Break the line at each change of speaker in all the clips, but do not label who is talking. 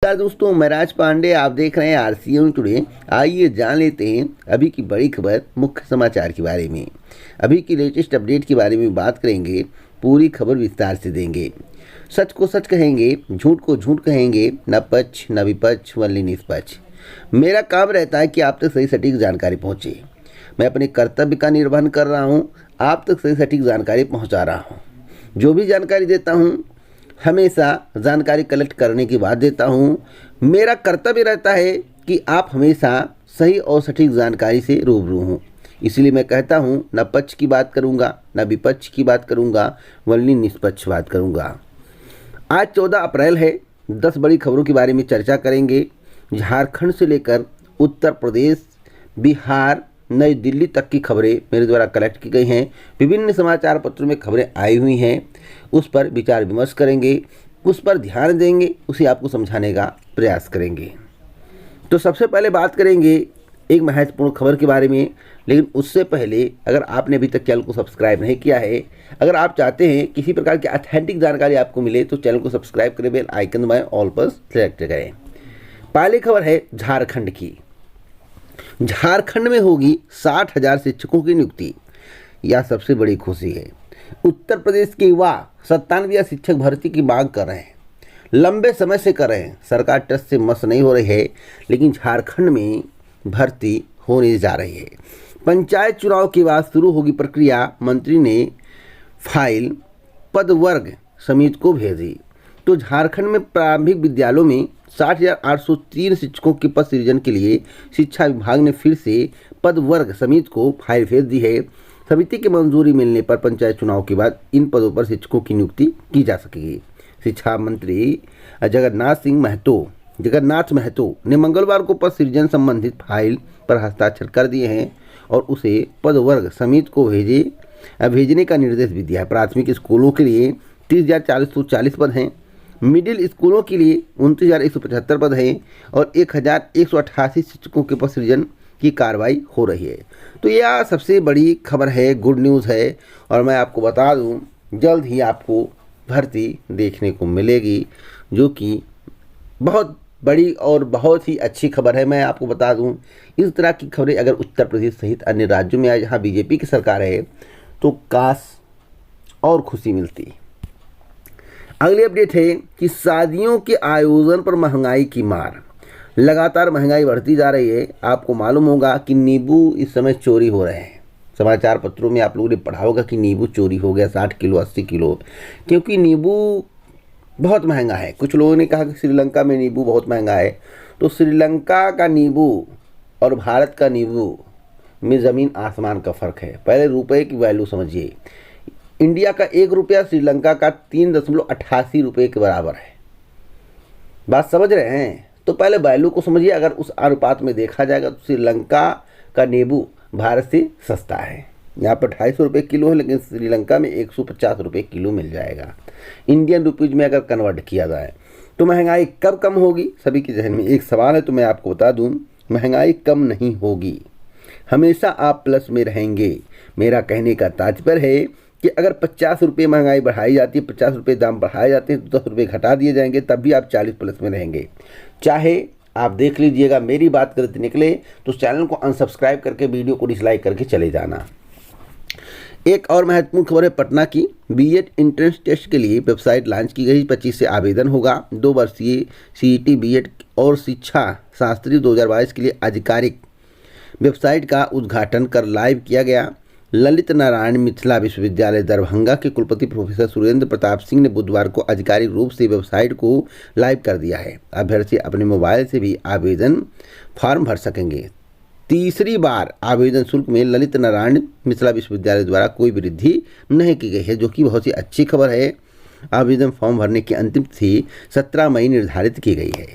नमस्कार दोस्तों, मैं राज पांडे। आप देख रहे हैं आरसीएम टुडे। आइए जान लेते हैं अभी की बड़ी खबर, मुख्य समाचार के बारे में। अभी की लेटेस्ट अपडेट के बारे में बात करेंगे, पूरी खबर विस्तार से देंगे। सच को सच कहेंगे, झूठ को झूठ कहेंगे, न पक्ष न विपक्ष, वल्ली निष्पक्ष। मेरा काम रहता है कि आप तक सही सटीक जानकारी पहुँचे। मैं अपने कर्तव्य का निर्वहन कर रहा हूँ, आप तक सही सटीक जानकारी पहुँचा रहा हूँ। जो भी जानकारी देता हूँ हमेशा जानकारी कलेक्ट करने की बात देता हूँ। मेरा कर्तव्य रहता है कि आप हमेशा सही और सटीक जानकारी से रूबरू हों। इसलिए मैं कहता हूँ, न पक्ष की बात करूँगा, न विपक्ष की बात करूँगा, वल्ली निष्पक्ष बात करूँगा। आज 14 अप्रैल है। 10 बड़ी खबरों के बारे में चर्चा करेंगे। झारखंड से लेकर उत्तर प्रदेश, बिहार, नई दिल्ली तक की खबरें मेरे द्वारा कलेक्ट की गई हैं। विभिन्न समाचार पत्रों में खबरें आई हुई हैं, उस पर विचार विमर्श करेंगे, उस पर ध्यान देंगे, उसे आपको समझाने का प्रयास करेंगे। तो सबसे पहले बात करेंगे एक महत्वपूर्ण खबर के बारे में। लेकिन उससे पहले, अगर आपने अभी तक चैनल को सब्सक्राइब नहीं किया है, अगर आप चाहते हैं किसी प्रकार की ऑथेंटिक जानकारी आपको मिले, तो चैनल को सब्सक्राइब करें, बेल आइकन दबाएं, ऑल पर सेलेक्ट करें। पहली खबर है झारखंड की। झारखंड में होगी 60,000 शिक्षकों की नियुक्ति। यह सबसे बड़ी खुशी है। उत्तर प्रदेश के युवा 97 शिक्षक भर्ती की मांग कर रहे हैं, लंबे समय से कर रहे हैं। सरकार टस से मस नहीं हो रही है, लेकिन झारखंड में भर्ती होने जा रही है। पंचायत चुनाव के बाद शुरू होगी प्रक्रिया। मंत्री ने फाइल पद वर्ग समिति को भेजी। तो झारखंड में प्रारंभिक विद्यालयों में 60,803 शिक्षकों के पद सृजन के लिए शिक्षा विभाग ने फिर से पद वर्ग समिति को फाइल भेज दी है। समिति की मंजूरी मिलने पर पंचायत चुनाव के बाद इन पदों पर शिक्षकों की नियुक्ति की जा सकेगी। शिक्षा मंत्री जगन्नाथ महतो ने मंगलवार को पद सृजन संबंधित फाइल पर हस्ताक्षर कर दिए हैं और उसे पद वर्ग समिति को भेजने का निर्देश भी दिया है। प्राथमिक स्कूलों के लिए 30,440 पद हैं, मिडिल स्कूलों के लिए 29,175 पद हैं और 1,188 शिक्षकों के पद सृजन की कार्रवाई हो रही है। तो यह सबसे बड़ी खबर है, गुड न्यूज़ है। और मैं आपको बता दूं, जल्द ही आपको भर्ती देखने को मिलेगी, जो कि बहुत बड़ी और बहुत ही अच्छी खबर है। मैं आपको बता दूं, इस तरह की खबरें अगर उत्तर प्रदेश सहित अन्य राज्यों में आए जहाँ बीजेपी की सरकार है, तो काश और खुशी मिलती। अगली अपडेट है कि शादियों के आयोजन पर महंगाई की मार। लगातार महंगाई बढ़ती जा रही है। आपको मालूम होगा कि नींबू इस समय चोरी हो रहे हैं। समाचार पत्रों में आप लोगों ने पढ़ा होगा कि नींबू चोरी हो गया 60 किलो 80 किलो, क्योंकि नींबू बहुत महंगा है। कुछ लोगों ने कहा कि श्रीलंका में नींबू बहुत महंगा है। तो श्रीलंका का नींबू और भारत का नींबू में ज़मीन आसमान का फ़र्क है। पहले रुपए की वैल्यू समझिए। इंडिया का 1 रुपया श्रीलंका का 3.88 रुपये के बराबर है। बात समझ रहे हैं? तो पहले वैल्यू को समझिए। अगर उस अनुपात में देखा जाएगा तो श्रीलंका का नींबू भारत से सस्ता है। यहाँ पर 250 रुपये किलो है, लेकिन श्रीलंका में 150 रुपये किलो मिल जाएगा। इंडियन रुपीज़ में अगर कन्वर्ट किया जाए तो महंगाई कब कम होगी? सभी के जहन में एक सवाल है, तो मैं आपको बता दूँ, महंगाई कम नहीं होगी, हमेशा आप प्लस में रहेंगे। मेरा कहने का तात्पर्य है कि अगर 50 रुपये महंगाई बढ़ाई जाती है, 50 रुपये दाम बढ़ाए जाते हैं, तो 10 रुपये घटा दिए जाएंगे, तब भी आप 40 प्लस में रहेंगे। चाहे आप देख लीजिएगा, मेरी बात करते निकले तो चैनल को अनसब्सक्राइब करके वीडियो को डिसलाइक करके चले जाना। एक और महत्वपूर्ण खबर है पटना की। बीएड एंट्रेंस टेस्ट के लिए वेबसाइट लॉन्च की गई। 25 से आवेदन होगा। 2 वर्षीय सीईटी बीएड और शिक्षा शास्त्री 2022 के लिए आधिकारिक वेबसाइट का उद्घाटन कर लाइव किया गया। ललित नारायण मिथिला विश्वविद्यालय दरभंगा के कुलपति प्रोफेसर सुरेंद्र प्रताप सिंह ने बुधवार को आधिकारिक रूप से वेबसाइट को लाइव कर दिया है। अभ्यर्थी अपने मोबाइल से भी आवेदन फॉर्म भर सकेंगे। तीसरी बार आवेदन शुल्क में ललित नारायण मिथिला विश्वविद्यालय द्वारा कोई वृद्धि नहीं की गई है, जो कि बहुत ही अच्छी खबर है। आवेदन फॉर्म भरने की अंतिम तिथि 17 मई निर्धारित की गई है।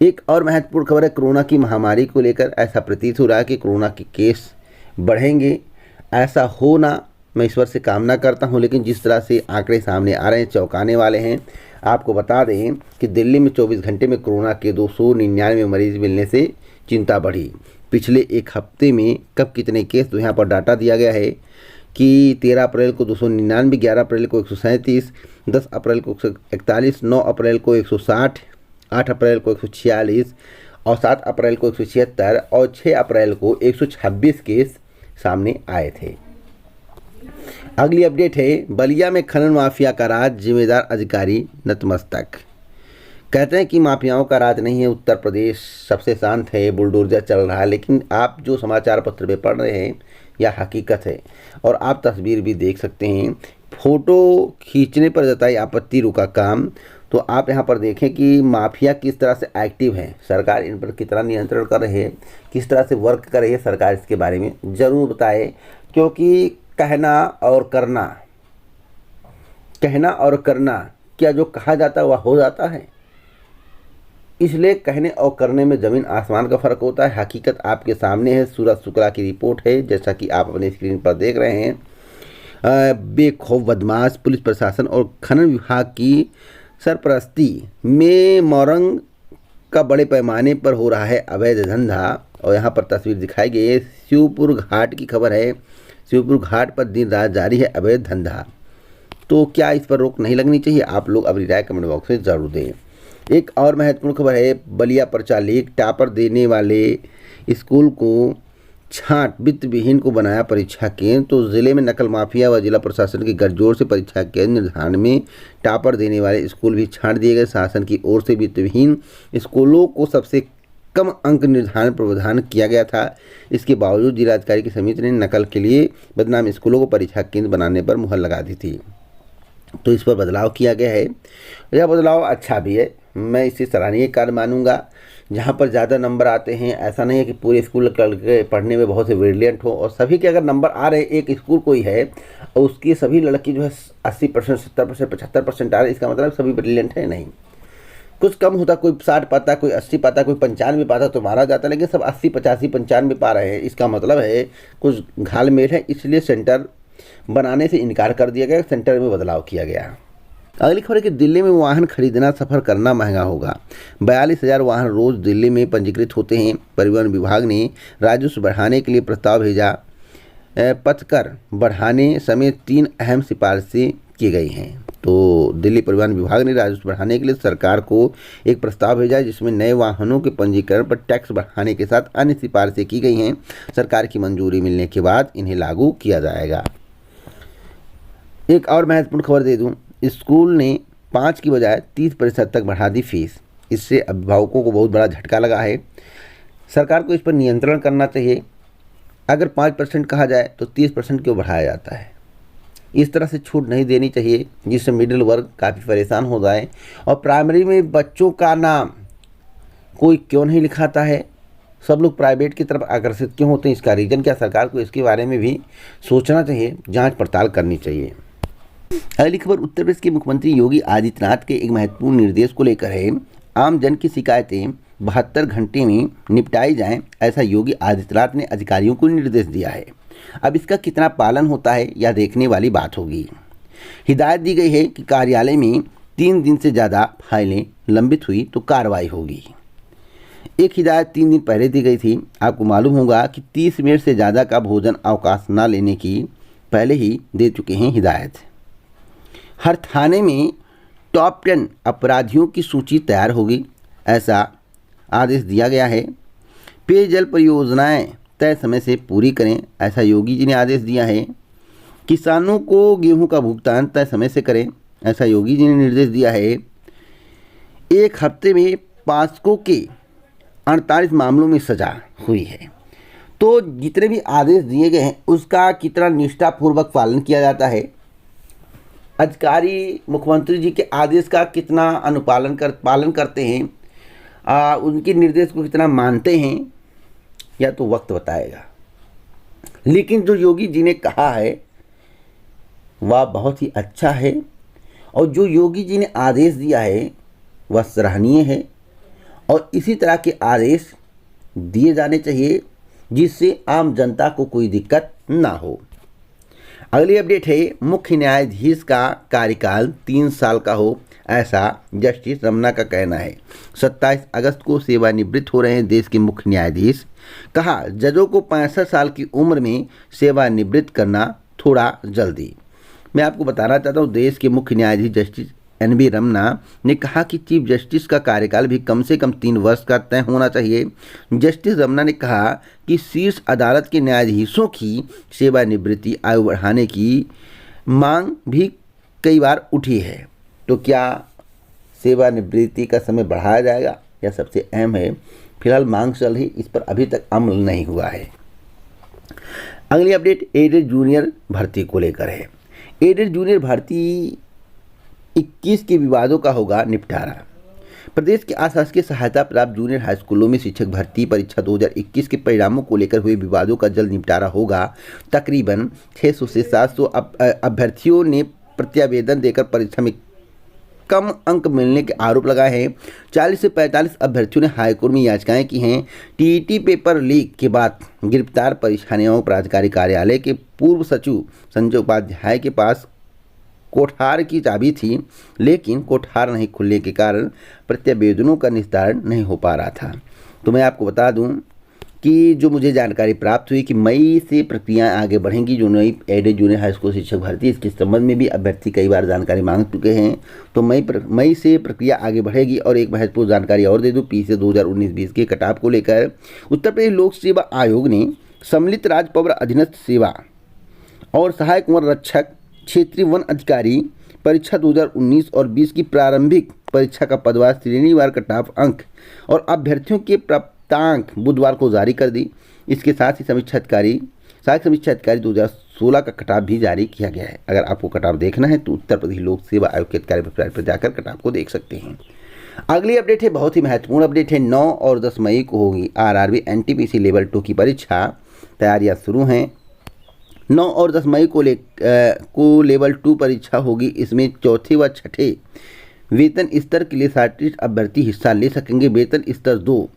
एक और महत्वपूर्ण खबर है कोरोना की महामारी को लेकर। ऐसा प्रतीत हो रहा है कि कोरोना के केस बढ़ेंगे। ऐसा होना मैं ईश्वर से कामना करता हूं, लेकिन जिस तरह से आंकड़े सामने आ रहे हैं, चौंकाने वाले हैं। आपको बता दें कि दिल्ली में 24 घंटे में कोरोना के 299 मरीज मिलने से चिंता बढ़ी। पिछले एक हफ्ते में कब कितने केस, तो यहाँ पर डाटा दिया गया है कि 13 अप्रैल को 299, 11 अप्रैल को 137, 10 अप्रैल को 141, 9 अप्रैल को 160, 8 अप्रैल को 146 और 7 अप्रैल को 176 और 6 अप्रैल को 126 केस सामने आए थे। अगली अपडेट है बलिया में खनन माफिया का राज, जिम्मेदार अधिकारी नतमस्तक। कहते हैं कि माफियाओं का राज नहीं है, उत्तर प्रदेश सबसे शांत है, बुलडोजर चल रहा है, लेकिन आप जो समाचार पत्र में पढ़ रहे हैं यह हकीकत है और आप तस्वीर भी देख सकते हैं। फोटो खींचने पर जताई आपत्ति, रुका काम। तो आप यहाँ पर देखें कि माफिया किस तरह से एक्टिव है, सरकार इन पर कितना नियंत्रण कर रही है, किस तरह से वर्क कर रही है सरकार, इसके बारे में ज़रूर बताए, क्योंकि कहना और करना क्या जो कहा जाता है वह हो जाता है। इसलिए कहने और करने में ज़मीन आसमान का फ़र्क होता है। हकीकत आपके सामने है। सूरज शुक्ला की रिपोर्ट है, जैसा कि आप अपने स्क्रीन पर देख रहे हैं। बेखौफ बदमाश पुलिस प्रशासन और खनन विभाग की सरपरस्ती में मोरंग का बड़े पैमाने पर हो रहा है अवैध धंधा। और यहाँ पर तस्वीर दिखाई गई है, शिवपुर घाट की खबर है। शिवपुर घाट पर दिन रात जारी है अवैध धंधा। तो क्या इस पर रोक नहीं लगनी चाहिए? आप लोग अपनी राय कमेंट बॉक्स में ज़रूर दें। एक और महत्वपूर्ण खबर है, बलिया पर्चा लीक, टॉपर देने वाले स्कूल को छांट, वित्त विहीन को बनाया परीक्षा केंद्र। तो जिले में नकल माफिया व जिला प्रशासन की गठजोड़ से परीक्षा केंद्र निर्धारण में टॉपर देने वाले स्कूल भी छांट दिए गए। शासन की ओर से वित्त विहीन स्कूलों को सबसे कम अंक निर्धारण प्रावधान किया गया था। इसके बावजूद जिलाधिकारी की समिति ने नकल के लिए बदनाम स्कूलों को परीक्षा केंद्र बनाने पर मुहर लगा दी थी। तो इस पर बदलाव किया गया है। यह बदलाव अच्छा भी है, मैं इसे सराहनीय कार्य मानूंगा। जहाँ पर ज़्यादा नंबर आते हैं, ऐसा नहीं है कि पूरे स्कूल के पढ़ने में बहुत से ब्रिलियंट हो और सभी के अगर नंबर आ रहे हैं, एक स्कूल कोई है और उसकी सभी लड़की जो है 80%, 70%, 75% आ रहे, इसका मतलब सभी ब्रिलियंट है नहीं। कुछ कम होता, कोई 60 पाता, कोई 80 पाता, कोई 95 पाता तो मारा जाता, लेकिन सब 80, 85, 95 पा रहे हैं। इसका मतलब है कुछ घालमेल है, इसलिए सेंटर बनाने से इनकार कर दिया गया, सेंटर में बदलाव किया गया। अगली खबर है कि दिल्ली में वाहन खरीदना, सफ़र करना महंगा होगा। 42,000 वाहन रोज दिल्ली में पंजीकृत होते हैं। परिवहन विभाग ने राजस्व बढ़ाने के लिए प्रस्ताव भेजा। पथकर बढ़ाने समेत 3 अहम सिफारिशें की गई हैं। तो दिल्ली परिवहन विभाग ने राजस्व बढ़ाने के लिए सरकार को एक प्रस्ताव भेजा, जिसमें नए वाहनों के पंजीकरण पर टैक्स बढ़ाने के साथ अन्य सिफारिशें की गई हैं। सरकार की मंजूरी मिलने के बाद इन्हें लागू किया जाएगा। एक और महत्वपूर्ण खबर दे दूं, स्कूल ने 5 की बजाय 30% तक बढ़ा दी फीस। इससे अभिभावकों को बहुत बड़ा झटका लगा है। सरकार को इस पर नियंत्रण करना चाहिए। अगर 5% कहा जाए तो 30% क्यों बढ़ाया जाता है? इस तरह से छूट नहीं देनी चाहिए, जिससे मिडिल वर्ग काफ़ी परेशान हो जाए। और प्राइमरी में बच्चों का नाम कोई क्यों नहीं लिखाता है? सब लोग प्राइवेट की तरफ आकर्षित क्यों होते हैं? इसका रीज़न क्या? सरकार को इसके बारे में भी सोचना चाहिए, जाँच पड़ताल करनी चाहिए। अगली खबर उत्तर प्रदेश के मुख्यमंत्री योगी आदित्यनाथ के एक महत्वपूर्ण निर्देश को लेकर है। आम जन की शिकायतें 72 घंटे में निपटाई जाएं, ऐसा योगी आदित्यनाथ ने अधिकारियों को निर्देश दिया है। अब इसका कितना पालन होता है यह देखने वाली बात होगी। हिदायत दी गई है कि कार्यालय में 3 दिन से ज़्यादा फाइलें लंबित हुई तो कार्रवाई होगी। एक हिदायत 3 दिन पहले दी गई थी। आपको मालूम होगा कि 30 मिनट से ज़्यादा का भोजन अवकाश न लेने की पहले ही दे चुके हैं हिदायत। हर थाने में टॉप 10 अपराधियों की सूची तैयार होगी, ऐसा आदेश दिया गया है। पेयजल परियोजनाएं तय समय से पूरी करें, ऐसा योगी जी ने आदेश दिया है। किसानों को गेहूं का भुगतान तय समय से करें, ऐसा योगी जी ने निर्देश दिया है। एक हफ्ते में पास्को के 48 मामलों में सजा हुई है। तो जितने भी आदेश दिए गए हैं उसका कितना निष्ठापूर्वक पालन किया जाता है, अधिकारी मुख्यमंत्री जी के आदेश का कितना पालन करते हैं, उनके निर्देश को कितना मानते हैं, या तो वक्त बताएगा। लेकिन जो योगी जी ने कहा है वह बहुत ही अच्छा है और जो योगी जी ने आदेश दिया है वह सराहनीय है और इसी तरह के आदेश दिए जाने चाहिए, जिससे आम जनता को कोई दिक्कत ना हो। अगली अपडेट है, मुख्य न्यायाधीश का कार्यकाल 3 साल का हो, ऐसा जस्टिस रमन्ना का कहना है। 27 अगस्त को सेवानिवृत्त हो रहे हैं देश के मुख्य न्यायाधीश। कहा, जजों को 65 साल की उम्र में सेवानिवृत्त करना थोड़ा जल्दी। मैं आपको बताना चाहता हूँ, देश के मुख्य न्यायाधीश जस्टिस NV रमना ने कहा कि चीफ जस्टिस का कार्यकाल भी कम से कम 3 वर्ष का तय होना चाहिए। जस्टिस रमना ने कहा कि शीर्ष अदालत के न्यायाधीशों की सेवानिवृत्ति आयु बढ़ाने की मांग भी कई बार उठी है। तो क्या सेवानिवृत्ति का समय बढ़ाया जाएगा? यह सबसे अहम है। फिलहाल मांग चल रही, इस पर अभी तक अमल नहीं हुआ है। अगली अपडेट एडेड जूनियर भर्ती को लेकर है। एडेड जूनियर भर्ती 21 के विवादों का होगा निपटारा। प्रदेश के अशासकीय सहायता प्राप्त जूनियर हाई स्कूलों में शिक्षक भर्ती परीक्षा 2021 के परिणामों को लेकर हुए विवादों का जल्द निपटारा होगा। तकरीबन 600 से 700 अभ्यर्थियों ने प्रत्यावेदन देकर परीक्षा में कम अंक मिलने के आरोप लगाए हैं। 40 से 45 अभ्यर्थियों ने हाईकोर्ट में याचिकाएं की हैं। टीईटी पेपर लीक के बाद गिरफ्तार परीक्षा नियामक प्राधिकारी कार्यालय के पूर्व सचिव संजय उपाध्याय के पास कोठार की चाबी थी, लेकिन कोठार नहीं खुलने के कारण प्रत्यावेदनों का निस्तारण नहीं हो पा रहा था। तो मैं आपको बता दूं कि जो मुझे जानकारी प्राप्त हुई कि मई से प्रक्रियाएं आगे बढ़ेंगी। जो नई एडेड जूनियर हाई स्कूल शिक्षक भर्ती, इसके संबंध में भी अभ्यर्थी कई बार जानकारी मांग चुके हैं। तो मई से प्रक्रिया आगे बढ़ेगी। और एक महत्वपूर्ण जानकारी और दे दूँ, पीछे 2019-20 के कटाव को लेकर उत्तर प्रदेश लोक सेवा आयोग ने सम्मिलित राजपत्र अधीनस्थ सेवा और सहायक वन रक्षक क्षेत्रीय वन अधिकारी परीक्षा 2019 और 20 की प्रारंभिक परीक्षा का पदवार, श्रेणीवार कटाव अंक और अभ्यर्थियों के प्राप्तांक बुधवार को जारी कर दी। इसके साथ ही समीक्षा अधिकारी 2016 का कटाव भी जारी किया गया है। अगर आपको कटाव देखना है तो उत्तर प्रदेश लोक सेवा आयोग के अधिकारी वेबसाइट पर जाकर कटाव को देख सकते हैं। अगली अपडेट है, बहुत ही महत्वपूर्ण अपडेट है। 9 और 10 मई को होगी RRB NTPC लेवल 2 की परीक्षा। तैयारियां शुरू हैं। 9 और 10 मई को लेवल 2 परीक्षा होगी। इसमें चौथे व छठे वेतन स्तर के लिए 37 अभ्यर्थी हिस्सा ले सकेंगे। वेतन स्तर 2,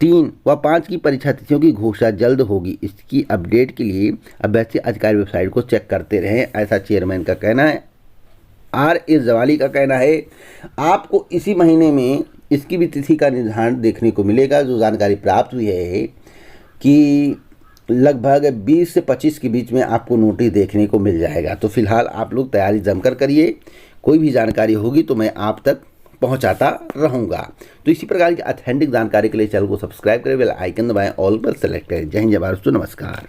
3 व 5 की परीक्षा तिथियों की घोषणा जल्द होगी। इसकी अपडेट के लिए अभ्यर्थी अधिकारी वेबसाइट को चेक करते रहें, ऐसा चेयरमैन का कहना है। RS जवाली का कहना है। आपको इसी महीने में इसकी भी तिथि का निर्धारण देखने को मिलेगा। जो जानकारी प्राप्त हुई है कि लगभग 20 से 25 के बीच में आपको नोटिस देखने को मिल जाएगा। तो फिलहाल आप लोग तैयारी जमकर करिए। कोई भी जानकारी होगी तो मैं आप तक पहुंचाता रहूंगा। तो इसी प्रकार की ऑथेंटिक जानकारी के लिए चैनल को सब्सक्राइब करें, बेल आइकन दबाएं, ऑल पर सेलेक्ट करें। जय हिंद, जय भारत, नमस्कार।